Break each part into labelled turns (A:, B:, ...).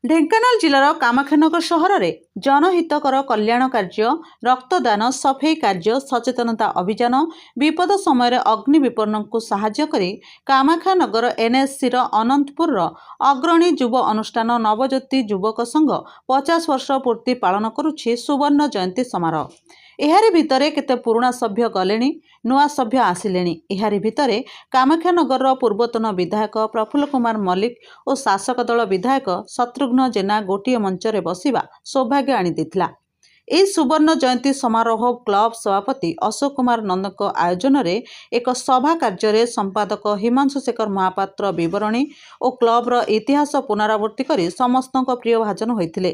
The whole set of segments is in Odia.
A: ଢେଙ୍କାନାଳ ଜିଲ୍ଲାର କାମାକ୍ଷାନଗର ସହରରେ ଜନହିତକର କଲ୍ୟାଣ କାର୍ଯ୍ୟ, ରକ୍ତଦାନ, ସଫେଇ କାର୍ଯ୍ୟ, ସଚେତନତା ଅଭିଯାନ, ବିପଦ ସମୟରେ ଅଗ୍ନି ବିପନ୍ନଙ୍କୁ ସାହାଯ୍ୟ କରି କାମାକ୍ଷାନଗର ଏନ୍ଏସ୍ସିର ଅନନ୍ତପୁରର ଅଗ୍ରଣୀ ଯୁବ ଅନୁଷ୍ଠାନ ନବଜ୍ୟୋତି ଯୁବକ ସଂଘ 50 ବର୍ଷ ପୂର୍ତ୍ତି ପାଳନ କରୁଛି ସୁବର୍ଣ୍ଣ ଜୟନ୍ତୀ ସମାରୋହ। ଏହାରି ଭିତରେ କେତେ ପୁରୁଣା ସଭ୍ୟ ଗଲେଣି, ନୂଆ ସଭ୍ୟ ଆସିଲେଣି। ଏହାରି ଭିତରେ କାମାକ୍ଷାନଗରର ପୂର୍ବତନ ବିଧାୟକ ପ୍ରଫୁଲ୍ଲ କୁମାର ମଲ୍ଲିକ ଓ ଶାସକ ଦଳ ବିଧାୟକ ଶତ୍ରୁଘ୍ନ ଜେନା ଗୋଟିଏ ମଞ୍ଚରେ ବସିବା ସୌଭାଗ୍ୟ ଆଣିଦେଇଥିଲା। ଏହି ସୁବର୍ଣ୍ଣ ଜୟନ୍ତୀ ସମାରୋହ କ୍ଲବ ସଭାପତି ଅଶୋକ କୁମାର ନନ୍ଦଙ୍କ ଆୟୋଜନରେ ଏକ ସଭା କାର୍ଯ୍ୟରେ ସମ୍ପାଦକ ହିମାଂଶୁ ଶେଖର ମହାପାତ୍ର ବିବରଣୀ ଓ କ୍ଲବର ଇତିହାସ ପୁନରାବୃତ୍ତି କରି ସମସ୍ତଙ୍କ ପ୍ରିୟ ଭାଜନ ହୋଇଥିଲେ।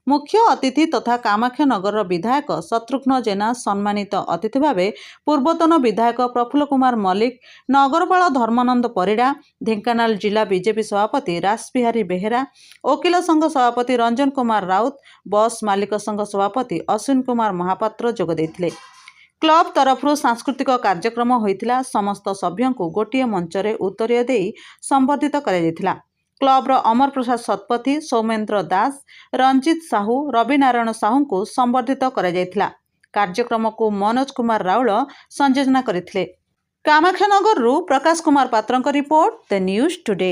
A: ମୁଖ୍ୟ ଅତିଥି ତଥା କାମାକ୍ଷାନଗରର ବିଧାୟକ ଶତ୍ରୁଘ୍ନ ଜେନା, ସମ୍ମାନିତ ଅତିଥି ଭାବେ ପୂର୍ବତନ ବିଧାୟକ ପ୍ରଫୁଲ୍ଲ କୁମାର ମଲ୍ଲିକ, ନଗରପାଳ ଧର୍ମାନନ୍ଦ ପରିଡ଼ା, ଢେଙ୍କାନାଳ ଜିଲ୍ଲା ବିଜେପି ସଭାପତି ରାସବିହାରୀ ବେହେରା, ଓକିଲ ସଂଘ ସଭାପତି ରଞ୍ଜନ କୁମାର ରାଉତ, ବସ୍ ମାଲିକ ସଂଘ ସଭାପତି ଅଶ୍ୱିନ କୁମାର ମହାପାତ୍ର ଯୋଗ ଦେଇଥିଲେ। କ୍ଲବ ତରଫରୁ ସାଂସ୍କୃତିକ କାର୍ଯ୍ୟକ୍ରମ ହୋଇଥିଲା। ସମସ୍ତ ସଭ୍ୟଙ୍କୁ ଗୋଟିଏ ମଞ୍ଚରେ ଉତ୍ତରୀୟ ଦେଇ ସମ୍ବର୍ଦ୍ଧିତ କରାଯାଇଥିଲା। କ୍ଲବର ଅମର ପ୍ରସାଦ ଶତପଥୀ, ସୌମେନ୍ଦ୍ର ଦାସ, ରଞ୍ଜିତ ସାହୁ, ରବିନାରାୟଣ ସାହୁଙ୍କୁ ସମ୍ବର୍ଦ୍ଧିତ କରାଯାଇଥିଲା। କାର୍ଯ୍ୟକ୍ରମକୁ ମନୋଜ କୁମାର ରାଉଳ ସଂଯୋଜନା କରିଥିଲେ। କାମାକ୍ଷାନଗରରୁ ପ୍ରକାଶ କୁମାର ପାତ୍ରଙ୍କ ରିପୋର୍ଟ, ଦ ନ୍ୟୁଜ୍ ଟୁଡେ।